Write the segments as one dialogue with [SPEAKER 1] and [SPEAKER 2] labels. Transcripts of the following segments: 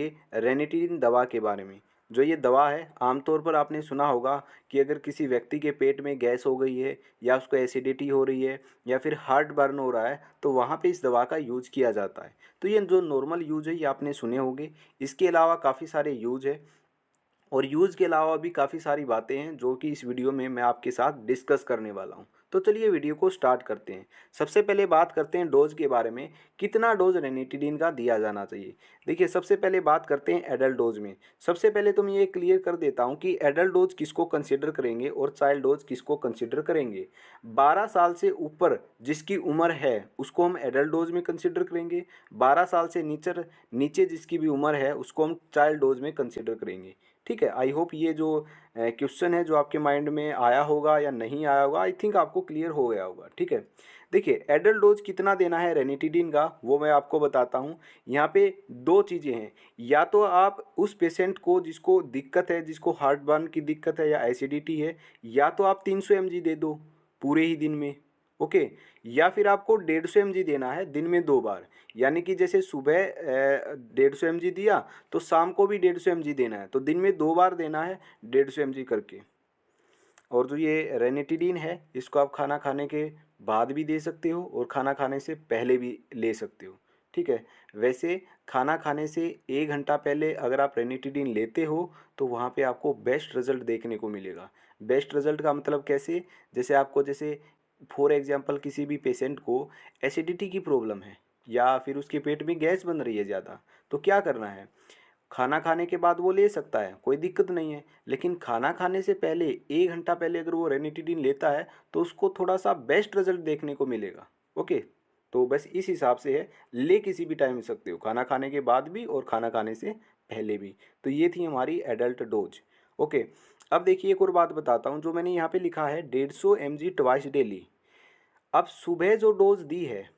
[SPEAKER 1] जानेंगे रेनिटीन दवा के बारे में। जो ये दवा है, आमतौर पर आपने सुना होगा कि अगर किसी व्यक्ति के पेट में गैस हो गई है या उसको एसिडिटी हो रही है या फिर हार्ट बर्न हो रहा है तो वहाँ पे इस दवा का यूज किया जाता है। तो ये जो नॉर्मल यूज है ये आपने सुने होंगे। इसके अलावा काफ़ी सारे यूज है और यूज़ के अलावा भी काफ़ी सारी बातें हैं जो कि इस वीडियो में मैं आपके साथ डिस्कस करने वाला हूँ। तो चलिए वीडियो को स्टार्ट करते हैं। सबसे पहले बात करते हैं डोज के बारे में, कितना डोज रेनिटिडीन का दिया जाना चाहिए। देखिए, सबसे पहले बात करते हैं एडल्ट डोज में। सबसे पहले तो मैं ये क्लियर कर देता हूँ कि एडल्ट डोज किसको कंसिडर करेंगे और चाइल्ड डोज किसको कंसिडर करेंगे। 12 साल से ऊपर जिसकी उम्र है उसको हम एडल्ट डोज में कंसिडर करेंगे। 12 साल से नीचे नीचे जिसकी भी उम्र है उसको हम चाइल्ड डोज में कंसिडर करेंगे। ठीक है, आई होप ये जो क्वेश्चन है जो आपके माइंड में आया होगा या नहीं आया होगा, आई थिंक आपको क्लियर हो गया होगा। ठीक है, देखिए एडल्ट डोज कितना देना है रेनिटिडीन का वो मैं आपको बताता हूँ। यहाँ पे दो चीज़ें हैं, या तो आप उस पेशेंट को जिसको दिक्कत है, जिसको हार्ट बर्न की दिक्कत है या एसिडिटी है, या तो आप 300 mg दे दो पूरे ही दिन में। ओके, या फिर आपको 150 mg देना है दिन में 2 बार, यानी कि जैसे सुबह 150 mg दिया तो शाम को भी 150 mg देना है, तो दिन में 2 बार देना है 150 mg करके। और जो ये रेनिटिडीन है इसको आप खाना खाने के बाद भी दे सकते हो और खाना खाने से पहले भी ले सकते हो। ठीक है, वैसे खाना खाने से 1 घंटा पहले अगर आप रेनिटिडीन लेते हो तो वहाँ पे आपको बेस्ट रिजल्ट देखने को मिलेगा। बेस्ट रिजल्ट का मतलब कैसे, जैसे आपको जैसे फॉर एग्जांपल किसी भी पेशेंट को एसिडिटी की प्रॉब्लम है या फिर उसके पेट में गैस बन रही है ज़्यादा, तो क्या करना है, खाना खाने के बाद वो ले सकता है, कोई दिक्कत नहीं है। लेकिन खाना खाने से पहले 1 घंटा पहले अगर वो रेनिटिडीन लेता है तो उसको थोड़ा सा बेस्ट रिजल्ट देखने को मिलेगा। ओके, तो बस इस हिसाब से है, ले किसी भी टाइम सकते हो, खाना खाने के बाद भी और खाना खाने से पहले भी। तो ये थी हमारी एडल्ट डोज। ओके, अब देखिए एक और बात बताता हूँ, जो मैंने यहाँ पे लिखा है 150 mg ट्वाइस डेली। अब सुबह जो डोज दी है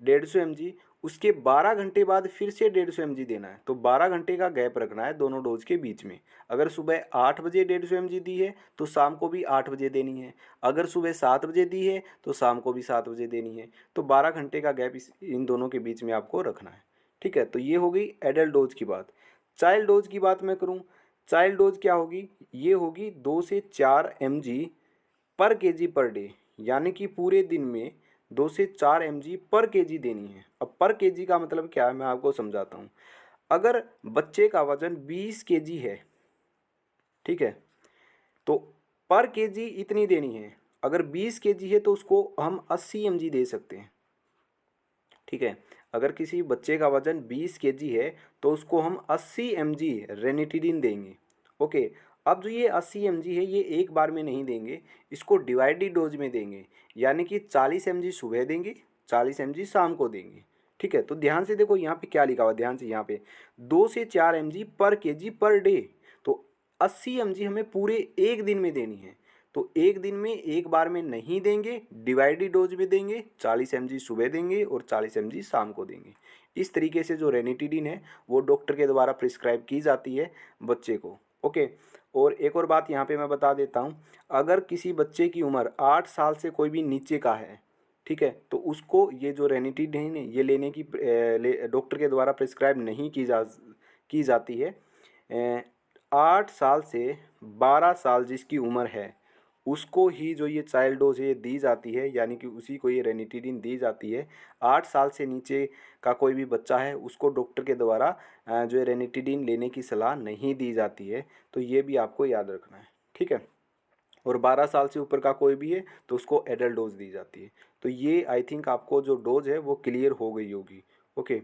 [SPEAKER 1] 150 mg, उसके 12 घंटे बाद फिर से 150 mg देना है। तो 12 घंटे का गैप रखना है दोनों डोज के बीच में। अगर सुबह 8 बजे 150 mg दी है तो शाम को भी 8 बजे देनी है। अगर सुबह 7 बजे दी है तो शाम को भी 7 बजे देनी है। तो 12 घंटे का गैप इन दोनों के बीच में आपको रखना है। ठीक है, तो ये हो गई एडल्ट डोज की बात। चाइल्ड डोज की बात मैं करूँ, चाइल्ड डोज क्या होगी, ये होगी 2 से 4 mg पर केजी पर डे, यानी कि पूरे दिन में 2 से 4 mg पर केजी देनी है। अब पर केजी का मतलब क्या है मैं आपको समझाता हूँ। अगर बच्चे का वजन 20 kg है, ठीक है, तो पर केजी इतनी देनी है। अगर 20 kg है तो उसको हम 80 mg दे सकते हैं। ठीक है, अगर किसी बच्चे का वजन 20 kg है तो उसको हम 80 mg रेनिटिडीन देंगे। ओके, अब जो ये 80 mg है ये एक बार में नहीं देंगे, इसको डिवाइडेड डोज में देंगे, यानी कि 40 mg सुबह देंगे, 40 mg शाम को देंगे। ठीक है, तो ध्यान से देखो यहाँ पे क्या लिखा हुआ, ध्यान से यहाँ पे 2 से 4 mg पर केजी पर डे। तो 80 mg हमें पूरे एक दिन में देनी है। तो एक दिन में एक बार में नहीं देंगे, डिवाइडेड डोज में देंगे, 40 mg सुबह देंगे और 40 mg शाम को देंगे। इस तरीके से जो रेनिटिडीन है वो डॉक्टर के द्वारा प्रिस्क्राइब की जाती है बच्चे को। ओके, और एक और बात यहाँ पे मैं बता देता हूँ, अगर किसी बच्चे की उम्र 8 साल से कोई भी नीचे का है, ठीक है, तो उसको ये जो रेनिटिडीन है ये लेने की डॉक्टर के द्वारा प्रिस्क्राइब नहीं की जाती है। 8 साल से 12 साल जिसकी उम्र है उसको ही जो ये चाइल्ड डोज है ये दी जाती है, यानी कि उसी को ये रेनिटिडीन दी जाती है। 8 साल से नीचे का कोई भी बच्चा है उसको डॉक्टर के द्वारा जो है रेनिटिडीन लेने की सलाह नहीं दी जाती है। तो ये भी आपको याद रखना है। ठीक है, और 12 साल से ऊपर का कोई भी है तो उसको एडल्ट डोज दी जाती है। तो ये आई थिंक आपको जो डोज है वो क्लियर हो गई होगी। ओके,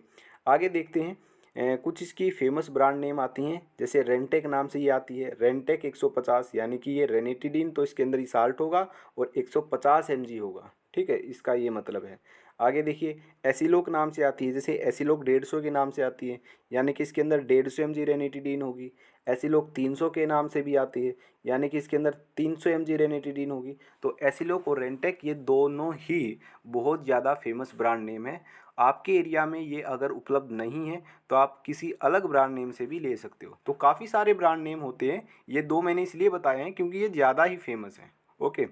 [SPEAKER 1] आगे देखते हैं। कुछ इसकी फेमस ब्रांड नेम आती हैं, जैसे रेंटेक नाम से ये आती है, रेंटेक 150, यानी कि ये रेनिटिडीन तो इसके अंदर ही साल्ट होगा और 150 mg होगा। ठीक है, इसका ये मतलब है। आगे देखिए, एसिलोक नाम से आती है, जैसे एसिलोक 150 के नाम से आती है, यानी कि इसके अंदर 150 mg रेनिटिडीन होगी। एसिलोक 300 के नाम से भी आती है, यानी कि इसके अंदर 300 mg रेनिटिडीन होगी। तो एसिलोक और रेंटेक ये दोनों ही बहुत ज़्यादा फेमस ब्रांड नेम है। आपके एरिया में ये अगर उपलब्ध नहीं है तो आप किसी अलग ब्रांड नेम से भी ले सकते हो। तो काफ़ी सारे ब्रांड नेम होते हैं, ये दो मैंने इसलिए बताए हैं क्योंकि ये ज़्यादा ही फेमस हैं। ओके,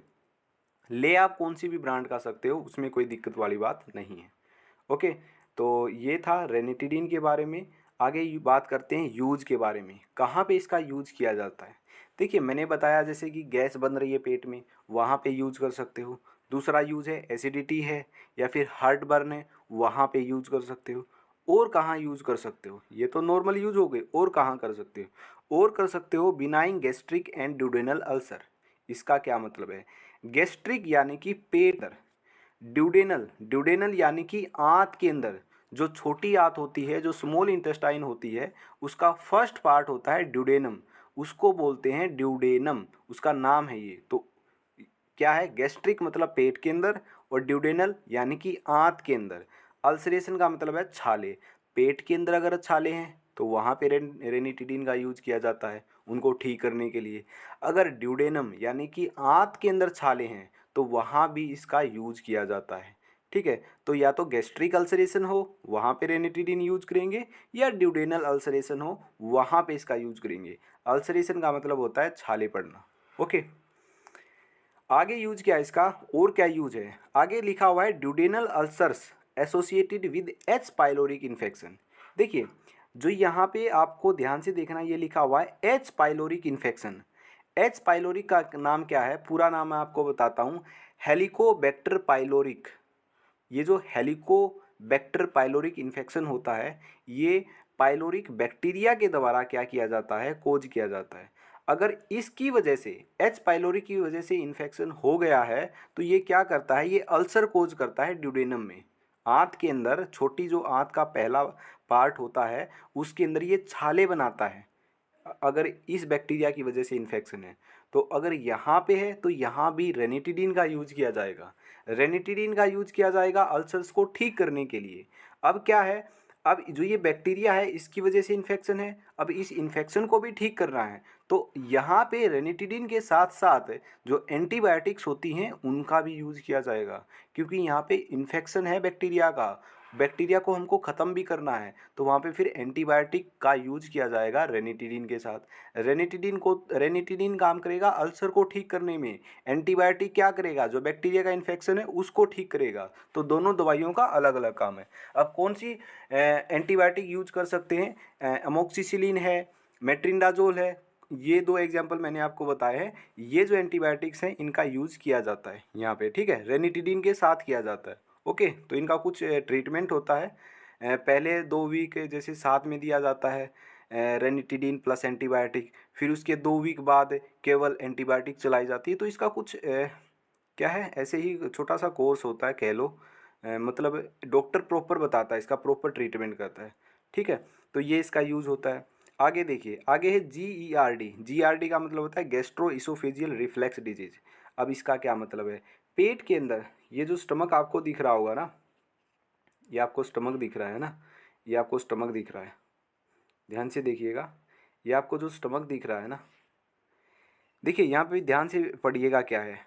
[SPEAKER 1] ले आप कौन सी भी ब्रांड का सकते हो, उसमें कोई दिक्कत वाली बात नहीं है। ओके, तो ये था रेनिटिडीन के बारे में। आगे बात करते हैं यूज के बारे में, कहाँ पे इसका यूज किया जाता है। देखिए मैंने बताया जैसे कि गैस बन रही है पेट में, वहाँ पे यूज कर सकते हो। दूसरा यूज है एसिडिटी है या फिर हार्ट बर्न है, वहाँ पे यूज कर सकते हो। और कहाँ यूज कर सकते हो, ये तो नॉर्मल यूज हो गए, और कहाँ कर सकते हो, और कर सकते हो benign gastric and duodenal ulcer. इसका क्या मतलब है, गैस्ट्रिक यानी कि पेट, ड्यूडेनल, ड्यूडेनल यानी कि आंत के अंदर जो छोटी आंत होती है, जो स्मॉल इंटेस्टाइन होती है, उसका फर्स्ट पार्ट होता है ड्यूडेनम, उसको बोलते हैं ड्यूडेनम, उसका नाम है ये। तो क्या है, गैस्ट्रिक मतलब पेट के अंदर, और ड्यूडेनल यानी कि आंत के अंदर। अल्सरेशन का मतलब है छाले, पेट के अंदर अगर छाले हैं तो वहाँ पे रेनिटिडीन का यूज किया जाता है उनको ठीक करने के लिए। अगर ड्यूडेनम यानी कि आंत के अंदर छाले हैं तो वहाँ भी इसका यूज किया जाता है। ठीक है, तो या तो गैस्ट्रिक अल्सरेशन हो वहाँ पे रेनिटिडीन यूज करेंगे, या ड्यूडेनल अल्सरेशन हो वहाँ पे इसका यूज करेंगे। अल्सरेशन का मतलब होता है छाले पड़ना। ओके, आगे यूज क्या है इसका, और क्या यूज है, आगे लिखा हुआ है duodenal ulcers associated with H pyloric infection. देखिए जो यहाँ पे आपको ध्यान से देखना, ये लिखा हुआ है H pyloric infection. H pyloric का नाम क्या है, पूरा नाम मैं आपको बताता हूँ, हेलिकोबैक्टर पाइलोरिक। ये जो हेलिकोबैक्टर पाइलोरिक इन्फेक्शन होता है, ये पाइलोरिक बैक्टीरिया के द्वारा क्या किया जाता है, कोज किया जाता है। अगर इसकी वजह से, एच पाइलोरी की वजह से इन्फेक्शन हो गया है तो ये क्या करता है, ये अल्सर कोज करता है ड्यूडेनम में, आंत के अंदर, छोटी जो आंत का पहला पार्ट होता है उसके अंदर ये छाले बनाता है। अगर इस बैक्टीरिया की वजह से इन्फेक्शन है, तो अगर यहाँ पे है तो यहाँ भी रेनिटिडीन का यूज किया जाएगा। रेनिटिडीन का यूज किया जाएगा अल्सर्स को ठीक करने के लिए। अब क्या है, अब जो ये बैक्टीरिया है इसकी वजह से इन्फेक्शन है, अब इस इन्फेक्शन को भी ठीक करना है, तो यहाँ पे रेनिटिडीन के साथ साथ जो एंटीबायोटिक्स होती हैं उनका भी यूज़ किया जाएगा, क्योंकि यहाँ पे इन्फेक्शन है बैक्टीरिया का, बैक्टीरिया को हमको ख़त्म भी करना है, तो वहाँ पे फिर एंटीबायोटिक का यूज किया जाएगा रेनिटिडीन के साथ। रेनिटिडीन काम करेगा अल्सर को ठीक करने में, एंटीबायोटिक क्या करेगा, जो बैक्टीरिया का इन्फेक्शन है उसको ठीक करेगा। तो दोनों दवाइयों का अलग अलग काम है। अब कौन सी एंटीबायोटिक यूज कर सकते हैं, अमोक्सिसिलिन है, मेट्रिंडाजोल है, ये दो एग्जाम्पल मैंने आपको बताए हैं। ये जो एंटीबायोटिक्स हैं इनका यूज किया जाता है यहाँ पे, ठीक है, रेनिटिडीन के साथ किया जाता है। ओके, तो इनका कुछ ट्रीटमेंट होता है। पहले 2 वीक जैसे साथ में दिया जाता है रेनिटिडीन प्लस एंटीबायोटिक, फिर उसके 2 वीक बाद केवल एंटीबायोटिक चलाई जाती है। तो इसका कुछ क्या है, ऐसे ही छोटा सा कोर्स होता है कह लो, मतलब डॉक्टर प्रॉपर बताता है, इसका प्रॉपर ट्रीटमेंट करता है। ठीक है, तो ये इसका यूज़ होता है। आगे देखिए, आगे है GERD। GERD का मतलब होता है गैस्ट्रो इसोफेजियल रिफ्लेक्स डिजीज। अब इसका क्या मतलब है, पेट के अंदर ये जो स्टमक आपको दिख रहा होगा ना, ये आपको स्टमक दिख रहा है ना, ये आपको स्टमक दिख रहा है, ध्यान से देखिएगा, ये आपको जो स्टमक दिख रहा है ना, देखिए यहाँ पे ध्यान से पढ़िएगा क्या है,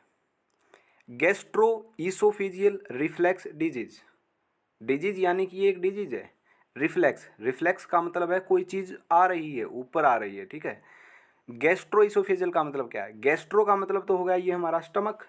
[SPEAKER 1] gastro oesophageal reflex disease. Disease यानी कि ये एक डिजीज है। रिफ्लेक्स, रिफ्लेक्स का मतलब है कोई चीज़ आ रही है, ऊपर आ रही है, ठीक है। गैस्ट्रो इसोफेजियल का मतलब क्या है, गैस्ट्रो का मतलब तो होगा ये हमारा स्टमक,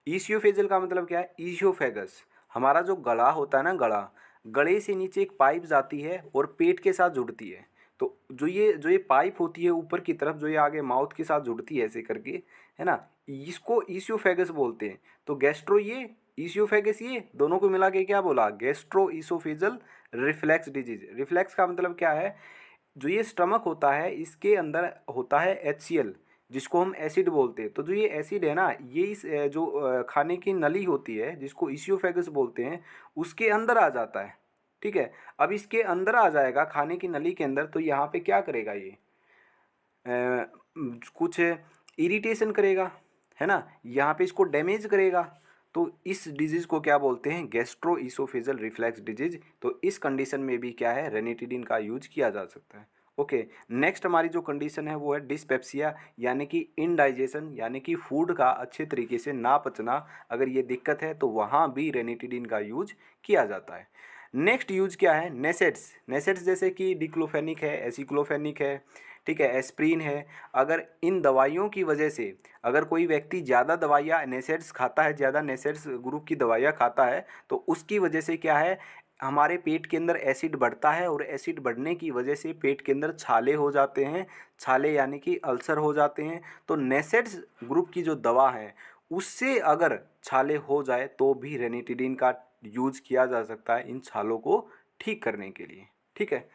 [SPEAKER 1] ईसियोफेजियल का मतलब क्या है, ईसियोफेगस, हमारा जो गला होता है ना, गला, गले से नीचे एक पाइप जाती है और पेट के साथ जुड़ती है। तो जो ये पाइप होती है ऊपर की तरफ, जो ये आगे माउथ के साथ जुड़ती है ऐसे करके, है ना, इसको ईसियोफेगस बोलते हैं। तो गैस्ट्रो ये, ईसियोफेगस ये, दोनों को मिला के क्या बोला, gastro oesophageal reflex disease. Reflex का मतलब क्या है, जो ये स्टमक होता है इसके अंदर होता है HCl, जिसको हम एसिड बोलते हैं। तो जो ये एसिड है ना, ये इस जो खाने की नली होती है जिसको इसियोफेगस बोलते हैं, उसके अंदर आ जाता है। ठीक है, अब इसके अंदर आ जाएगा खाने की नली के अंदर, तो यहाँ पे क्या करेगा ये, कुछ इरिटेशन करेगा, है ना, यहाँ पे इसको डैमेज करेगा। तो इस डिजीज़ को क्या बोलते हैं, गैस्ट्रो इसोफेजल रिफ्लेक्स डिजीज। तो इस कंडीशन में भी क्या है, रेनिटिडिन का यूज किया जा सकता है। ओके, नेक्स्ट हमारी जो कंडीशन है वो है डिस्पेप्सिया, यानी कि इनडाइजेशन, यानी कि फूड का अच्छे तरीके से ना पचना। अगर ये दिक्कत है तो वहाँ भी रेनिटिडिन का यूज किया जाता है। नेक्स्ट यूज क्या है, नेसेट्स। नेसेट्स जैसे कि डिक्लोफेनिक है, एसिक्लोफेनिक है, ठीक है, एस्प्रीन है। अगर इन दवाइयों की वजह से, अगर कोई व्यक्ति ज़्यादा दवाइयाँ नेसेट्स खाता है, ज़्यादा नेसेट्स ग्रुप की दवाइयाँ खाता है, तो उसकी वजह से क्या है, हमारे पेट के अंदर एसिड बढ़ता है और एसिड बढ़ने की वजह से पेट के अंदर छाले हो जाते हैं, छाले यानी कि अल्सर हो जाते हैं। तो नेसेड्स ग्रुप की जो दवा है उससे अगर छाले हो जाए तो भी रेनिटिडीन का यूज किया जा सकता है इन छालों को ठीक करने के लिए। ठीक है,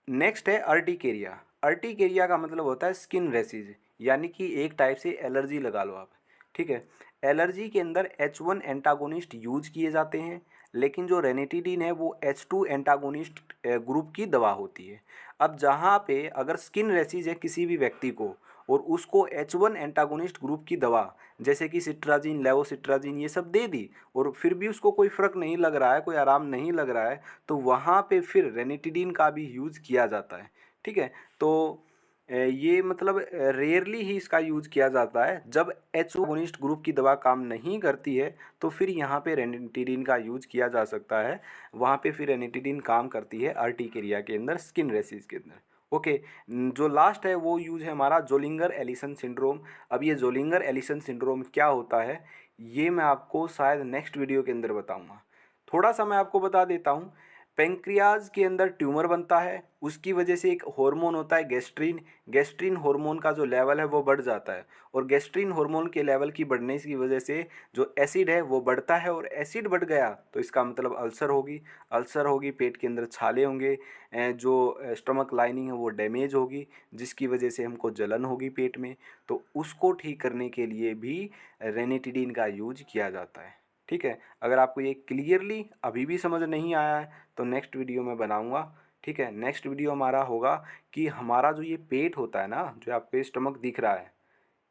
[SPEAKER 1] नेक्स्ट है अर्टिकेरिया। अर्टिकेरिया का मतलब होता है स्किन रेसिज, यानी कि एक टाइप से एलर्जी लगा लो आप। ठीक है, एलर्जी के अंदर H1 एंटागोनिस्ट यूज किए जाते हैं, लेकिन जो रेनिटिडीन है वो H2 एंटागोनिस्ट ग्रुप की दवा होती है। अब जहाँ पे अगर स्किन रेसिज है किसी भी व्यक्ति को और उसको H1 एंटागोनिस्ट ग्रुप की दवा जैसे कि सिट्राजिन, लेवोसिट्राजिन ये सब दे दी और फिर भी उसको कोई फ़र्क नहीं लग रहा है, कोई आराम नहीं लग रहा है, तो वहाँ पे फिर रेनिटिडीन का भी यूज़ किया जाता है। ठीक है, तो ये मतलब रेयरली ही इसका यूज़ किया जाता है। जब H2 एंटागोनिस्ट ग्रुप की दवा काम नहीं करती है तो फिर यहाँ पे रेनिटिडीन का यूज़ किया जा सकता है। वहाँ पे फिर रेनिटिडीन काम करती है अर्टिकेरिया के अंदर, स्किन रेसिस के अंदर। ओके, जो लास्ट है वो यूज है हमारा जोलिंगर एलिसन सिंड्रोम। अब ये जोलिंगर एलिसन सिंड्रोम क्या होता है ये मैं आपको शायद नेक्स्ट वीडियो के अंदर बताऊंगा। थोड़ा सा मैं आपको बता देता हूँ। पेंक्रियाज के अंदर ट्यूमर बनता है, उसकी वजह से एक हार्मोन होता है गैस्ट्रिन। गैस्ट्रिन हार्मोन का जो लेवल है वो बढ़ जाता है और गैस्ट्रिन हार्मोन के लेवल की बढ़ने की वजह से जो एसिड है वो बढ़ता है और एसिड बढ़ गया तो इसका मतलब अल्सर होगी। अल्सर होगी, पेट के अंदर छाले होंगे, जो स्टमक लाइनिंग है वो डैमेज होगी, जिसकी वजह से हमको जलन होगी पेट में। तो उसको ठीक करने के लिए भी रेनिटिडीन का यूज किया जाता है। ठीक है, अगर आपको ये क्लियरली अभी भी समझ नहीं आया है तो नेक्स्ट वीडियो में बनाऊंगा। ठीक है, नेक्स्ट वीडियो हमारा होगा कि हमारा जो ये पेट होता है ना, जो आपको स्टमक दिख रहा है,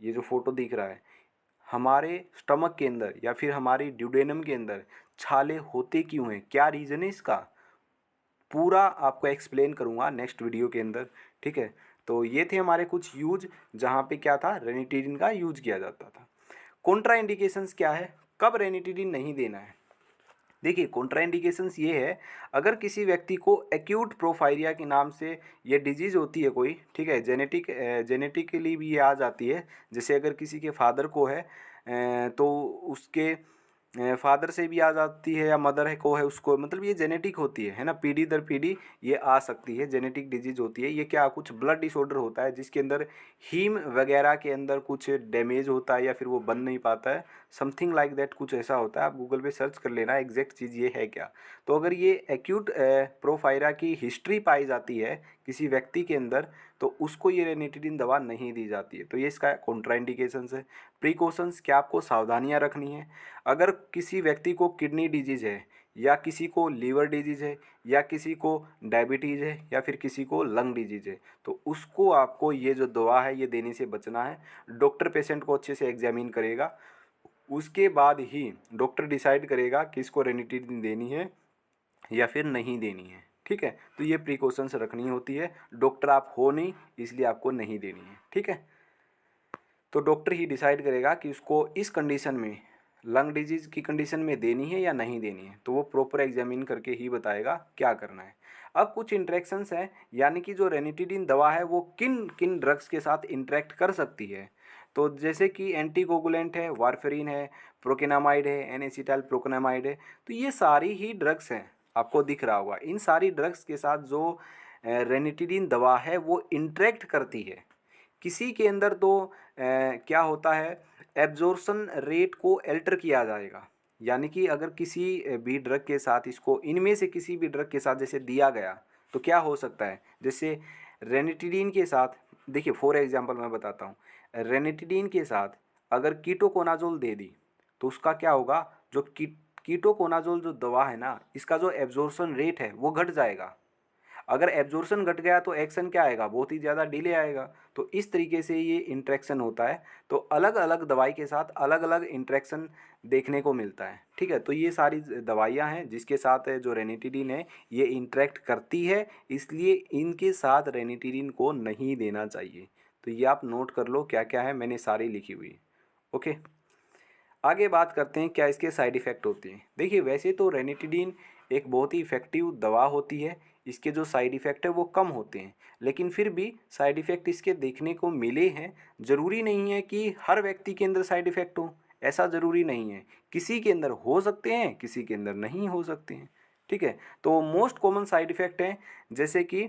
[SPEAKER 1] ये जो फोटो दिख रहा है, हमारे स्टमक के अंदर या फिर हमारी ड्यूडेनम के अंदर छाले होते क्यों हैं, क्या रीज़न है इसका, पूरा आपको एक्सप्लेन करूँगा नेक्स्ट वीडियो के अंदर। ठीक है, तो ये थे हमारे कुछ यूज जहाँ पे क्या था, रेनिटिडीन का यूज किया जाता था। कॉन्ट्रा इंडिकेशंस क्या है, कब रेनिटिडीन नहीं देना है। देखिए, कॉन्ट्राइंडिकेशंस ये है, अगर किसी व्यक्ति को एक्यूट प्रोफाइरिया के नाम से ये डिजीज़ होती है कोई, ठीक है, जेनेटिकली भी ये आ जाती है। जैसे अगर किसी के फादर को है तो उसके फादर से भी आ जाती है, या मदर है को है उसको, मतलब ये जेनेटिक होती है ना, पीढ़ी दर पीढ़ी ये आ सकती है, जेनेटिक डिजीज होती है। ये क्या, कुछ ब्लड डिसऑर्डर होता है जिसके अंदर हीम वगैरह के अंदर कुछ डैमेज होता है या फिर वो बन नहीं पाता है, समथिंग लाइक दैट कुछ ऐसा होता है। आप गूगल पे सर्च कर लेना एग्जैक्ट चीज़ ये है क्या। तो अगर ये एक्यूट प्रोफायरा की हिस्ट्री पाई जाती है किसी व्यक्ति के अंदर तो उसको ये रेनिटिडीन दवा नहीं दी जाती है। तो ये इसका कॉन्ट्राइंडिकेशंस है। प्रिकॉशंस क्या, आपको सावधानियां रखनी है। अगर किसी व्यक्ति को किडनी डिजीज़ है या किसी को लीवर डिजीज़ है या किसी को डायबिटीज़ है या फिर किसी को लंग डिजीज़ है तो उसको आपको ये जो दवा है ये देने से बचना है। डॉक्टर पेशेंट को अच्छे से एग्जामिन करेगा, उसके बाद ही डॉक्टर डिसाइड करेगा कि इसको रेनिटिडीन देनी है या फिर नहीं देनी है। ठीक है, तो ये प्रिकॉशंस रखनी होती है। डॉक्टर आप हो नहीं इसलिए आपको नहीं देनी है। ठीक है, तो डॉक्टर ही डिसाइड करेगा कि उसको इस कंडीशन में, लंग डिजीज़ की कंडीशन में देनी है या नहीं देनी है, तो वो प्रॉपर एग्जामिन करके ही बताएगा क्या करना है। अब कुछ इंट्रैक्शंस हैं, यानी कि जो रेनिटिडीन दवा है वो किन किन ड्रग्स के साथ इंटरेक्ट कर सकती है। तो जैसे कि एंटीकोगुलेंट है, वारफेरिन है, प्रोकेनामाइड है, एन-एसिटाइल प्रोकेनामाइड है, तो ये सारी ही ड्रग्स हैं, आपको दिख रहा होगा। इन सारी ड्रग्स के साथ जो रेनिटिडीन दवा है वो इंटरेक्ट करती है। किसी के अंदर तो क्या होता है, एब्जॉर्प्शन रेट को अल्टर किया जाएगा, यानी कि अगर किसी भी ड्रग के साथ, इसको इनमें से किसी भी ड्रग के साथ जैसे दिया गया तो क्या हो सकता है, जैसे रेनिटिडीन के साथ, देखिए फॉर एग्जांपल मैं बताता हूँ, रेनिटिडीन के साथ अगर कीटोकोनाजोल दे दी तो उसका क्या होगा, जो कीटोकोनाजोल जो दवा है ना, इसका जो एब्जॉर्प्शन रेट है वो घट जाएगा। अगर एब्जॉर्प्शन घट गया तो एक्शन क्या आएगा, बहुत ही ज़्यादा डिले आएगा। तो इस तरीके से ये इंट्रैक्शन होता है। तो अलग अलग दवाई के साथ अलग अलग इंट्रैक्शन देखने को मिलता है। ठीक है, तो ये सारी दवाइयाँ हैं जिसके साथ जो रेनिटिडीन है ये इंटरेक्ट करती है, इसलिए इनके साथ रेनिटिडीन को नहीं देना चाहिए। तो ये आप नोट कर लो क्या क्या है, मैंने सारी लिखी हुई है। ओके, आगे बात करते हैं क्या इसके साइड इफ़ेक्ट होते हैं। देखिए, वैसे तो रेनिटिडीन एक बहुत ही इफ़ेक्टिव दवा होती है, इसके जो साइड इफ़ेक्ट है वो कम होते हैं, लेकिन फिर भी साइड इफ़ेक्ट इसके देखने को मिले हैं। ज़रूरी नहीं है कि हर व्यक्ति के अंदर साइड इफ़ेक्ट हो, ऐसा ज़रूरी नहीं है। किसी के अंदर हो सकते हैं, किसी के अंदर नहीं हो सकते हैं। ठीक है। तो मोस्ट कॉमन साइड इफ़ेक्ट हैं जैसे कि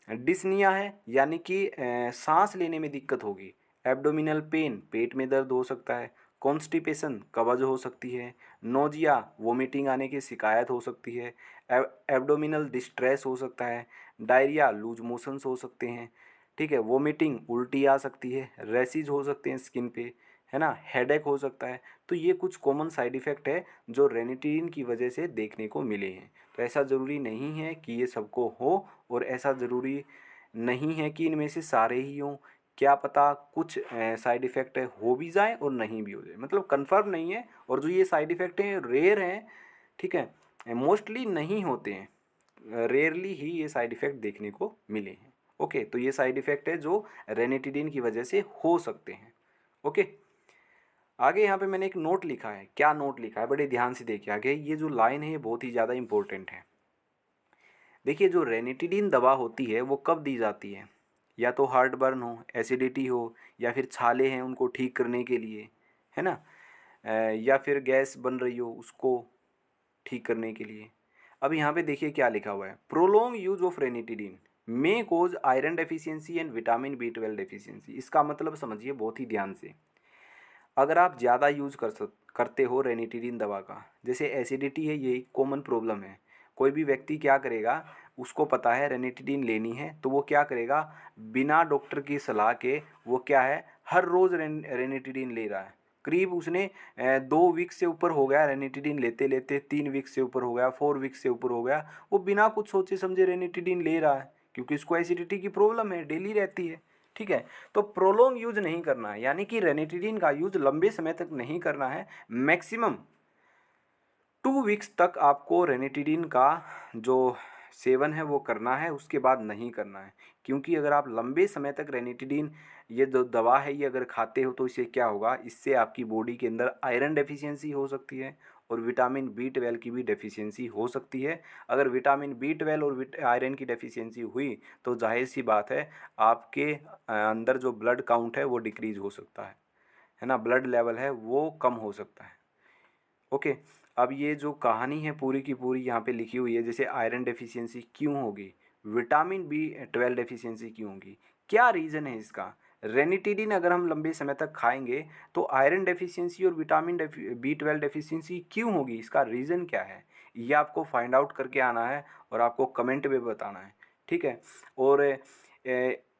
[SPEAKER 1] डिस्निया है, यानी कि सांस लेने में दिक्कत होगी। एब्डोमिनल पेन, पेट में दर्द हो सकता है। कॉन्स्टिपेशन, कब्ज हो सकती है। नोजिया, वोमिटिंग आने की शिकायत हो सकती है। एब्डोमिनल डिस्ट्रेस हो सकता है। डायरिया, लूज मोशंस हो सकते हैं। ठीक है। वोमिटिंग, उल्टी आ सकती है। रैसेज हो सकते हैं स्किन पे, है ना। हेडेक हो सकता है। तो ये कुछ कॉमन साइड इफ़ेक्ट है जो रेनिटीन की वजह से देखने को मिले हैं। तो ऐसा ज़रूरी नहीं है कि ये सबको हो, और ऐसा ज़रूरी नहीं है कि इनमें से सारे ही हों। क्या पता कुछ साइड इफ़ेक्ट हो भी जाए और नहीं भी हो जाए, मतलब कंफर्म नहीं है। और जो ये साइड इफ़ेक्ट हैं रेयर हैं, ठीक है, मोस्टली नहीं होते हैं, रेयरली ही ये साइड इफ़ेक्ट देखने को मिले हैं। ओके, तो ये साइड इफ़ेक्ट है जो रेनिटिडिन की वजह से हो सकते हैं। ओके, आगे यहाँ पे मैंने एक नोट लिखा है। क्या नोट लिखा है, बड़े ध्यान से देखिए। आगे ये जो लाइन है ये बहुत ही ज़्यादा इंपॉर्टेंट है। देखिए, जो रेनिटिडिन दवा होती है वो कब दी जाती है? या तो हार्ट बर्न हो, एसिडिटी हो, या फिर छाले हैं उनको ठीक करने के लिए, है ना। या फिर गैस बन रही हो उसको ठीक करने के लिए। अब यहाँ पे देखिए क्या लिखा हुआ है, prolong use of ranitidine may cause iron deficiency and vitamin B12 deficiency. इसका मतलब समझिए बहुत ही ध्यान से। अगर आप ज़्यादा यूज़ करते हो रेनिटिडिन दवा का, जैसे एसिडिटी है, ये कॉमन प्रॉब्लम है। कोई भी व्यक्ति क्या करेगा, उसको पता है रेनिटिडिन लेनी है, तो वो क्या करेगा, बिना डॉक्टर की सलाह के वो क्या है, हर रोज़ रेनिटिडिन ले रहा है। करीब उसने 2 वीक से ऊपर हो गया रेनिटिडिन लेते लेते, 3 वीक से ऊपर हो गया, 4 वीक से ऊपर हो गया, वो बिना कुछ सोचे समझे रेनिटिडिन ले रहा है, क्योंकि उसको एसिडिटी की प्रॉब्लम है, डेली रहती है। ठीक है। तो प्रोलॉन्ग यूज नहीं करना है, यानी कि रेनिटिडिन का यूज लंबे समय तक नहीं करना है। मैक्सिमम 2 वीक्स तक आपको रेनिटिडिन का जो सेवन है वो करना है, उसके बाद नहीं करना है। क्योंकि अगर आप लंबे समय तक रेनिटिडिन, ये जो दवा है ये अगर खाते हो, तो इससे क्या होगा, इससे आपकी बॉडी के अंदर आयरन डेफिशिएंसी हो सकती है और विटामिन B12 की भी डेफिशिएंसी हो सकती है। अगर विटामिन B12 और आयरन की डेफिशिएंसी हुई तो जाहिर सी बात है आपके अंदर जो ब्लड काउंट है वो डिक्रीज हो सकता है ना, ब्लड लेवल है वो कम हो सकता है। ओके, अब ये जो कहानी है पूरी की पूरी यहाँ पे लिखी हुई है, जैसे आयरन डेफिशिएंसी क्यों होगी, विटामिन B12 डेफिशिएंसी क्यों होगी, क्या रीज़न है इसका। रेनिटिडिन अगर हम लंबे समय तक खाएंगे तो आयरन डेफिशिएंसी और विटामिन B12 डेफिशिएंसी क्यों होगी, इसका रीज़न क्या है, ये आपको फाइंड आउट करके आना है और आपको कमेंट में बताना है। ठीक है। और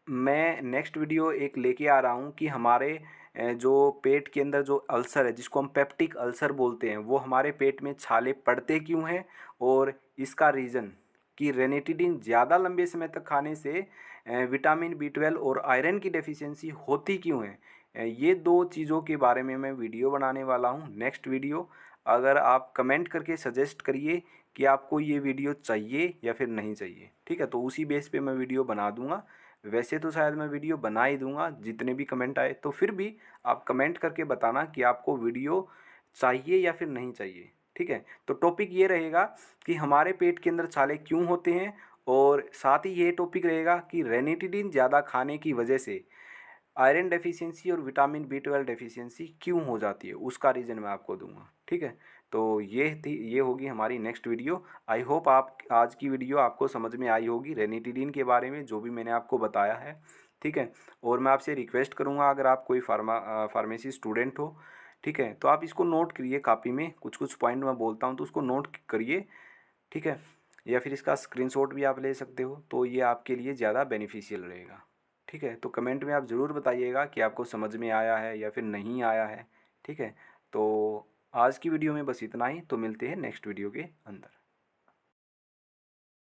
[SPEAKER 1] मैं नेक्स्ट वीडियो एक लेके आ रहा हूँ कि हमारे जो पेट के अंदर जो अल्सर है, जिसको हम पेप्टिक अल्सर बोलते हैं, वो हमारे पेट में छाले पड़ते क्यों हैं, और इसका रीज़न कि रेनिटिडिन ज़्यादा लंबे समय तक खाने से विटामिन B12 और आयरन की डेफिशिएंसी होती क्यों है। ये दो चीज़ों के बारे में मैं वीडियो बनाने वाला हूँ नेक्स्ट वीडियो। अगर आप कमेंट करके सजेस्ट करिए कि आपको ये वीडियो चाहिए या फिर नहीं चाहिए, ठीक है, तो उसी बेस पे मैं वीडियो बना दूंगा। वैसे तो शायद मैं वीडियो बना ही दूंगा जितने भी कमेंट आए, तो फिर भी आप कमेंट करके बताना कि आपको वीडियो चाहिए या फिर नहीं चाहिए। ठीक है। तो टॉपिक ये रहेगा कि हमारे पेट के अंदर छाले क्यों होते हैं, और साथ ही ये टॉपिक रहेगा कि रेनिटिडिन ज़्यादा खाने की वजह से आयरन डेफिशिएंसी और विटामिन B12 डेफिशिएंसी क्यों हो जाती है, उसका रीज़न मैं आपको दूंगा। ठीक है। तो ये होगी हमारी नेक्स्ट वीडियो। आई होप आप आज की वीडियो आपको समझ में आई होगी रेनिटिडिन के बारे में, जो भी मैंने आपको बताया है। ठीक है। और मैं आपसे रिक्वेस्ट करूँगा, अगर आप कोई फार्मेसी स्टूडेंट हो, ठीक है, तो आप इसको नोट करिए कापी में, कुछ कुछ पॉइंट मैं बोलता हूँ तो उसको नोट करिए। ठीक है। या फिर इसका स्क्रीनशॉट भी आप ले सकते हो, तो ये आपके लिए ज़्यादा बेनिफिशियल रहेगा। ठीक है। तो कमेंट में आप ज़रूर बताइएगा कि आपको समझ में आया है या फिर नहीं आया है। ठीक है। तो आज की वीडियो में बस इतना ही, तो मिलते हैं नेक्स्ट वीडियो के अंदर।